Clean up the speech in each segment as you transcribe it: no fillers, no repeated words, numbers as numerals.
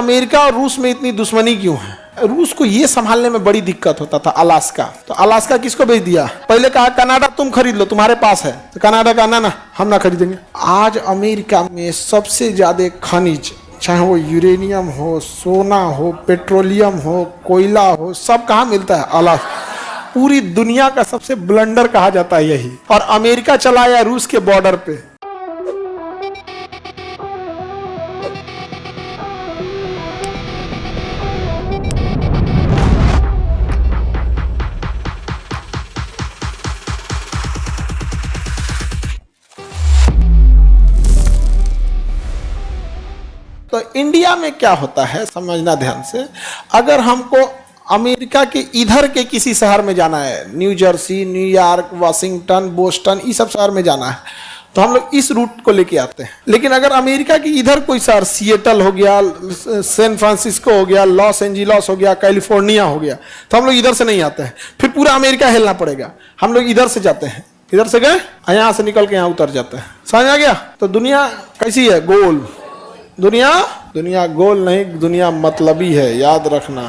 America और रूस में इतनी दुश्मनी क्यों है? रूस को ये संभालने में बड़ी दिक्कत होता था। अलास्का, तो अलास्का किसको बेच दिया? पहले कहा कनाडा तुम खरीद लो, तुम्हारे पास है। तो कनाडा का ना हम ना खरीदेंगे। आज अमेरिका में सबसे ज्यादा खनिज, चाहे वो यूरेनियम हो, सोना हो, पेट्रोलियम हो, कोयला हो, सब कहाँ मिलता है? अलास्का। पूरी दुनिया का सबसे ब्लंडर कहा जाता है यही। और अमेरिका चला आया रूस के बॉर्डर पे। तो इंडिया में क्या होता है समझना ध्यान से। अगर हमको अमेरिका के इधर के किसी शहर में जाना है, new Jersey, New York, Washington, Boston, ये सब शहर में जाना है, तो हम लोग इस रूट को लेके आते हैं। लेकिन अगर अमेरिका की इधर कोई शहर, सिएटल हो गया, सैन फ्रांसिस्को हो गया, लॉस एंजिलस हो गया, कैलिफोर्निया हो गया, तो हम लोग इधर से नहीं आते हैं। फिर पूरा अमेरिका हिलना पड़ेगा। हम लोग इधर से जाते हैं, इधर से गए, यहाँ से निकल के यहाँ उतर जाते हैं। समझ आ गया? तो दुनिया कैसी है? गोल। दुनिया गोल नहीं, दुनिया मतलबी है, याद रखना।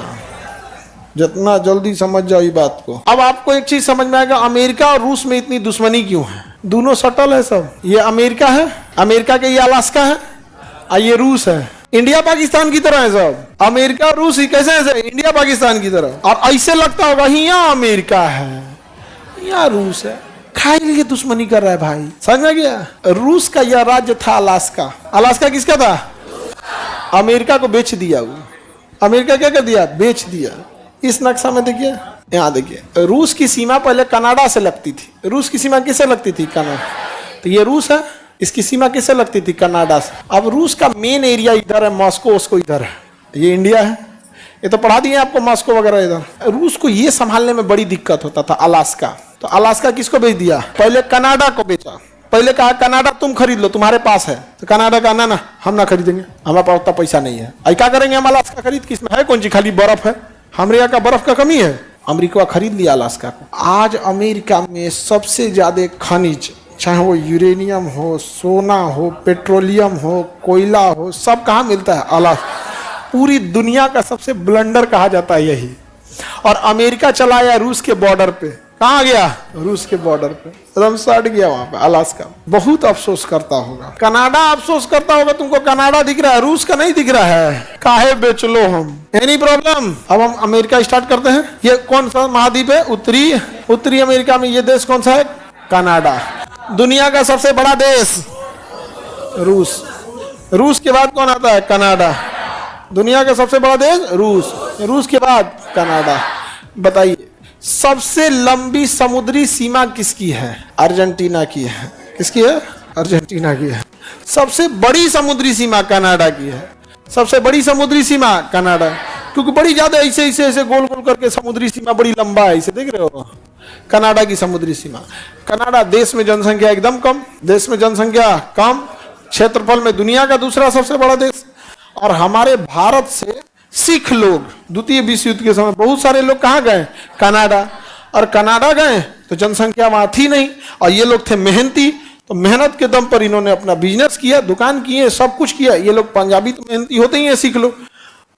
जितना जल्दी समझ जाओ ये बात को। अब आपको एक चीज समझ में आएगा, अमेरिका और रूस में इतनी दुश्मनी क्यों है? दोनों सटल है सब। ये अमेरिका है, अमेरिका के ये अलास्का है, और ये रूस है। इंडिया पाकिस्तान की तरह है सब। अमेरिका और रूस ही कैसे है? इंडिया पाकिस्तान की तरह। और ऐसे लगता होगा यहाँ अमेरिका है, यहाँ रूस है, खाए लिए दुश्मनी कर रहा है भाई। समझ में गया? रूस का यह राज्य था अलास्का। अलास्का किसका था? अमेरिका को बेच दिया वो। अमेरिका क्या कर दिया? बेच दिया। इस नक्शा में देखिए, यहाँ देखिए, रूस की सीमा पहले कनाडा से लगती थी। रूस की सीमा किससे लगती थी? कनाडा। तो ये रूस है, इसकी सीमा किससे लगती थी? कनाडा से। अब रूस का मेन एरिया इधर है, मॉस्को उसको इधर है, ये इंडिया है। ये तो पढ़ा दिए आपको, मॉस्को वगैरह इधर। रूस को ये संभालने में बड़ी दिक्कत होता था। अलास्का, तो अलास्का किसको बेच दिया? पहले कनाडा को बेचा। पहले कहा कनाडा तुम खरीद लो, तुम्हारे पास है। तो कनाडा का ना हम ना खरीदेंगे, हमारे पास उतना पैसा नहीं है। आई क्या करेंगे हम अलास्का खरीद? किसमें है? कौन सी खाली बर्फ है? हमारे यहाँ का बर्फ का कमी है? अमेरिका खरीद लिया अलास्का को। आज अमेरिका में सबसे ज्यादा खनिज, चाहे वो यूरेनियम हो, सोना हो, पेट्रोलियम हो, कोयला हो, सब कहाँ मिलता है? अलास्का। पूरी दुनिया का सबसे ब्लंडर कहा जाता है यही। और अमेरिका चला आया रूस के बॉर्डर पे। कहाँ गया? रूस के बॉर्डर पे एकदम सट गया वहां पे अलास्का। बहुत अफसोस करता होगा। कनाडा अफसोस करता होगा, तुमको कनाडा दिख रहा है, रूस का नहीं दिख रहा है। काहे बेच लो हम? Any problem? अब हम अमेरिका स्टार्ट करते हैं। ये कौन सा महाद्वीप है? उत्तरी अमेरिका में ये देश कौन सा है? कनाडा। दुनिया का सबसे बड़ा देश रूस। रूस के बाद कौन आता है? कनाडा। दुनिया का सबसे बड़ा देश रूस। रूस के बाद कनाडा। बताइए सबसे लंबी समुद्री सीमा किसकी है? अर्जेंटीना की है। किसकी है? अर्जेंटीना की है। सबसे बड़ी समुद्री सीमा कनाडा की है। सबसे बड़ी समुद्री सीमा कनाडा, क्योंकि बड़ी ज्यादा ऐसे गोल गोल करके समुद्री सीमा बड़ी लंबा है। इसे देख रहे हो? कनाडा की समुद्री सीमा। कनाडा देश में जनसंख्या एकदम कम, देश में जनसंख्या कम, क्षेत्रफल में दुनिया का दूसरा सबसे बड़ा देश। और हमारे भारत से सिख लोग द्वितीय विश्व युद्ध के समय बहुत सारे लोग कहाँ गए? कनाडा। और कनाडा गए तो जनसंख्या वहां थी नहीं, और ये लोग थे मेहनती, तो मेहनत के दम पर इन्होंने अपना बिजनेस किया, दुकान किए, सब कुछ किया। ये लोग पंजाबी तो मेहनती होते ही हैं सिख लोग,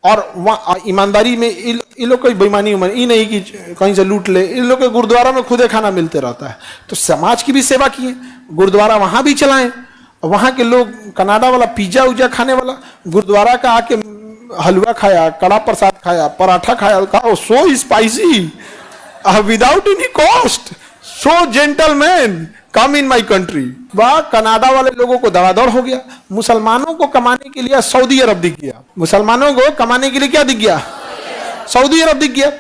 और वहाँ ईमानदारी में इन लोग कोई बेईमानी ये नहीं कि कहीं से लूट ले। इन लोग के गुरुद्वारा में खुदे खाना मिलते रहता है, तो समाज की भी सेवा किए, गुरुद्वारा वहां भी चलाएं। वहां के लोग कनाडा वाला पिज्जा उज्जा खाने वाला गुरुद्वारा का आके हलवा खाया, कड़ा प्रसाद खाया, पराठा खाया, कहा सो spicy without any cost, so gentleman, come in my country. वह कनाडा वाले लोगों को दवादौड़ हो गया। मुसलमानों को कमाने के लिए सऊदी अरब दिख गया। मुसलमानों को कमाने के लिए क्या दिख गया? सऊदी अरब दिख गया।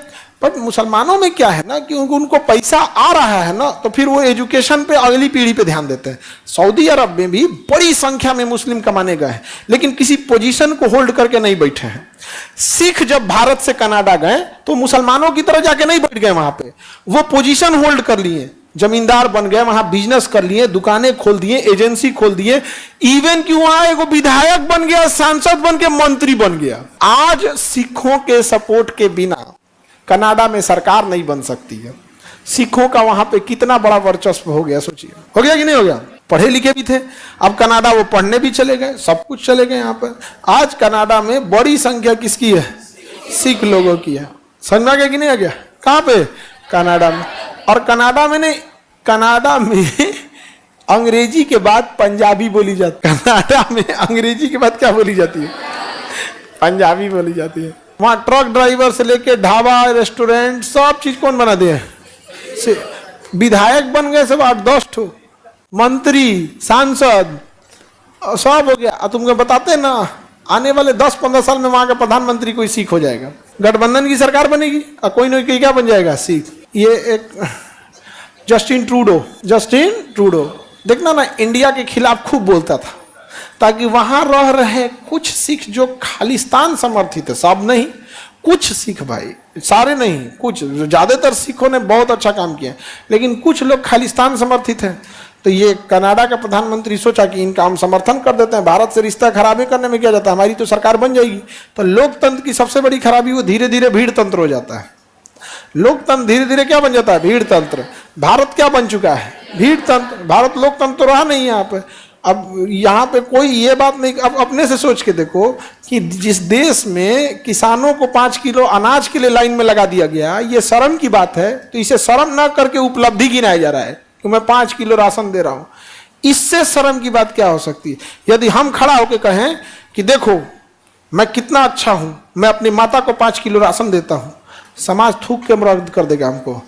बट मुसलमानों में क्या है ना कि उनको पैसा आ रहा है ना, तो फिर वो एजुकेशन पे, अगली पीढ़ी पे ध्यान देते हैं। सऊदी अरब में भी बड़ी संख्या में मुस्लिम कमाने गए, लेकिन किसी पोजीशन को होल्ड करके नहीं बैठे हैं। सिख जब भारत से कनाडा गए तो मुसलमानों की तरह जाके नहीं बैठ गए वहां पे, वो पोजीशन होल्ड कर लिए, जमींदार बन गए, वहां बिजनेस कर लिए, दुकानें खोल दिए, एजेंसी खोल दिए, इवन कि वहां एक विधायक बन गया, सांसद बन के मंत्री बन गया। आज सिखों के सपोर्ट के बिना कनाडा में सरकार नहीं बन सकती है। सिखों का वहां पे कितना बड़ा वर्चस्व हो गया, सोचिए। हो गया कि नहीं हो गया? पढ़े लिखे भी थे। अब कनाडा वो पढ़ने भी चले गए, सब कुछ चले गए यहाँ पर। आज कनाडा में बड़ी संख्या किसकी है? सिख लोगों की है। समझ में कि नहीं आ गया? कहाँ पे? कनाडा में। और कनाडा में नहीं, कनाडा में अंग्रेजी के बाद पंजाबी बोली जाती है। कनाडा में अंग्रेजी के बाद क्या बोली जाती है? पंजाबी बोली जाती है। वहाँ ट्रक ड्राइवर से लेके ढाबा, रेस्टोरेंट, सब चीज कौन बना दिए? विधायक बन गए सब 8-10 ठो, मंत्री, सांसद, सब हो गया। तुमको बताते ना, आने वाले 10-15 साल में वहां का प्रधानमंत्री कोई सिख हो जाएगा। गठबंधन की सरकार बनेगी और कोई ना कोई क्या बन जाएगा? सिख। ये एक जस्टिन ट्रूडो देखना ना, इंडिया के खिलाफ खूब बोलता था, ताकि वहां रह रहे कुछ सिख जो खालिस्तान समर्थित है, सब नहीं, कुछ सिख भाई, सारे नहीं, कुछ, ज्यादातर सिखों ने बहुत अच्छा काम किया, लेकिन कुछ लोग खालिस्तान समर्थित हैं। तो ये कनाडा का प्रधानमंत्री सोचा कि इनका हम समर्थन कर देते हैं, भारत से रिश्ता खराबी करने में क्या जाता है, हमारी तो सरकार बन जाएगी। तो लोकतंत्र की सबसे बड़ी खराबी वो धीरे धीरे भीड़ तंत्र हो जाता है। लोकतंत्र धीरे धीरे क्या बन जाता है? भीड़ तंत्र। भारत क्या बन चुका है? भीड़ तंत्र। भारत लोकतंत्र तो रहा नहीं यहाँ पे। अब यहाँ पे कोई ये बात नहीं, अब अपने से सोच के देखो कि जिस देश में किसानों को 5 किलो अनाज के लिए लाइन में लगा दिया गया, ये शर्म की बात है, तो इसे शर्म ना करके उपलब्धि गिनाया जा रहा है कि मैं 5 किलो राशन दे रहा हूं। इससे शर्म की बात क्या हो सकती है? यदि हम खड़ा होकर कहें कि देखो मैं कितना अच्छा हूं, मैं अपनी माता को 5 किलो राशन देता हूं, समाज थूक के मर्द कर देगा हमको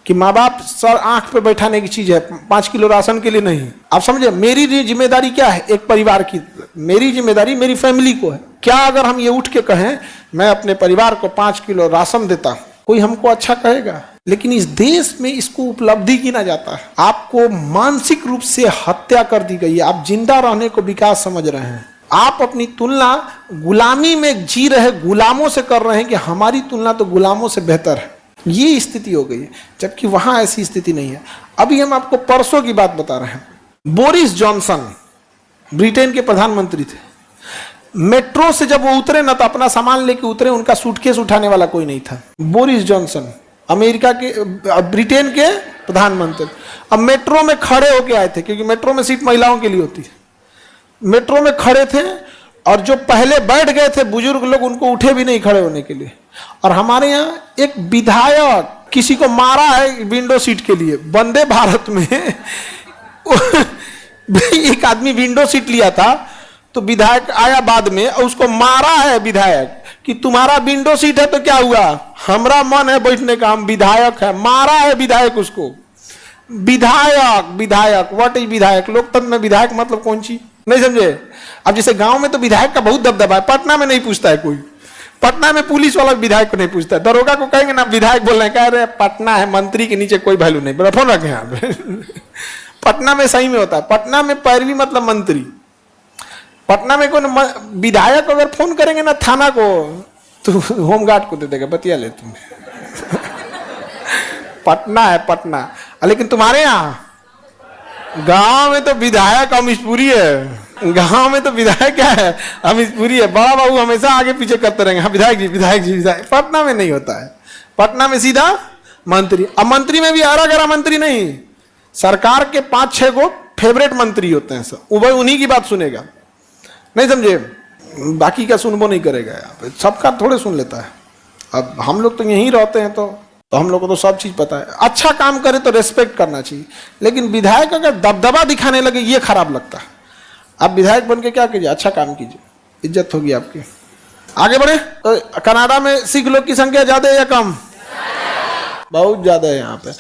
कि माँ बाप सर आंख पे बैठाने की चीज है, 5 किलो राशन के लिए नहीं। आप समझे, मेरी जिम्मेदारी क्या है? एक परिवार की मेरी जिम्मेदारी मेरी फैमिली को है। क्या अगर हम ये उठ के कहें मैं अपने परिवार को 5 किलो राशन देता हूं, कोई हमको अच्छा कहेगा? लेकिन इस देश में इसको उपलब्धि गिना जाता है। आपको मानसिक रूप से हत्या कर दी गई है। आप जिंदा रहने को विकास समझ रहे हैं। आप अपनी तुलना गुलामी में जी रहे गुलामों से कर रहे हैं कि हमारी तुलना तो गुलामों से बेहतर है। ये स्थिति हो गई है, जबकि वहां ऐसी स्थिति नहीं है। अभी हम आपको परसों की बात बता रहे हैं। बोरिस जॉनसन ब्रिटेन के प्रधानमंत्री थे। मेट्रो से जब वो उतरे ना, तो अपना सामान लेके उतरे, उनका सूटकेस उठाने वाला कोई नहीं था। बोरिस जॉनसन अमेरिका के, ब्रिटेन के प्रधानमंत्री। अब मेट्रो में खड़े होके आए थे, क्योंकि मेट्रो में सीट महिलाओं के लिए होती है। मेट्रो में खड़े थे और जो पहले बैठ गए थे बुजुर्ग लोग, उनको उठे भी नहीं खड़े होने के लिए। और हमारे यहाँ एक विधायक किसी को मारा है विंडो सीट के लिए। वंदे भारत में एक आदमी विंडो सीट लिया था, तो विधायक आया बाद में और उसको मारा है विधायक कि तुम्हारा विंडो सीट है तो क्या हुआ, हमरा मन है बैठने का, हम विधायक है। मारा है विधायक उसको। विधायक व्हाट इज विधायक? लोकतंत्र में विधायक मतलब कौन सी, नहीं समझे? अब जैसे गांव में तो विधायक का बहुत दबदबा है, पटना में नहीं पूछता है कोई। पटना में पुलिस वाला विधायक को नहीं पूछता है, दरोगा को कहेंगे ना विधायक बोल रहे हैं, कह रहे पटना है, मंत्री के नीचे कोई वैल्यू नहीं। बड़ा फोन रखे यहाँ पे। पटना में सही में होता है, पटना में पैरवी मतलब मंत्री। पटना में कौन विधायक अगर फोन करेंगे ना थाना को, तो होमगार्ड को दे देगा, बतिया ले तुम। पटना है पटना। लेकिन तुम्हारे यहाँ गांव में तो विधायक अमीशपुरी है। गांव में तो विधायक क्या है, अमीशपुरी है। बड़ा बाबू हमेशा आगे पीछे करते रहेंगे, हाँ विधायक जी विधायक जी विधायक। पटना में नहीं होता है, पटना में सीधा मंत्री। अब मंत्री में भी आरा गरा मंत्री नहीं, सरकार के 5-6 गो फेवरेट मंत्री होते हैं सब, वो भाई उन्हीं की बात सुनेगा, नहीं समझे? बाकी का सुनबो नहीं करेगा, सबका थोड़े सुन लेता है। अब हम लोग तो यहीं रहते हैं, तो हम लोग को तो सब चीज पता है। अच्छा काम करे तो रेस्पेक्ट करना चाहिए, लेकिन विधायक अगर दबदबा दिखाने लगे ये खराब लगता है। आप विधायक बन के क्या कीजिए, अच्छा काम कीजिए, इज्जत होगी आपकी। आगे बढ़े। तो कनाडा में सिख लोग की संख्या ज्यादा है या कम? बहुत ज्यादा है यहाँ पे।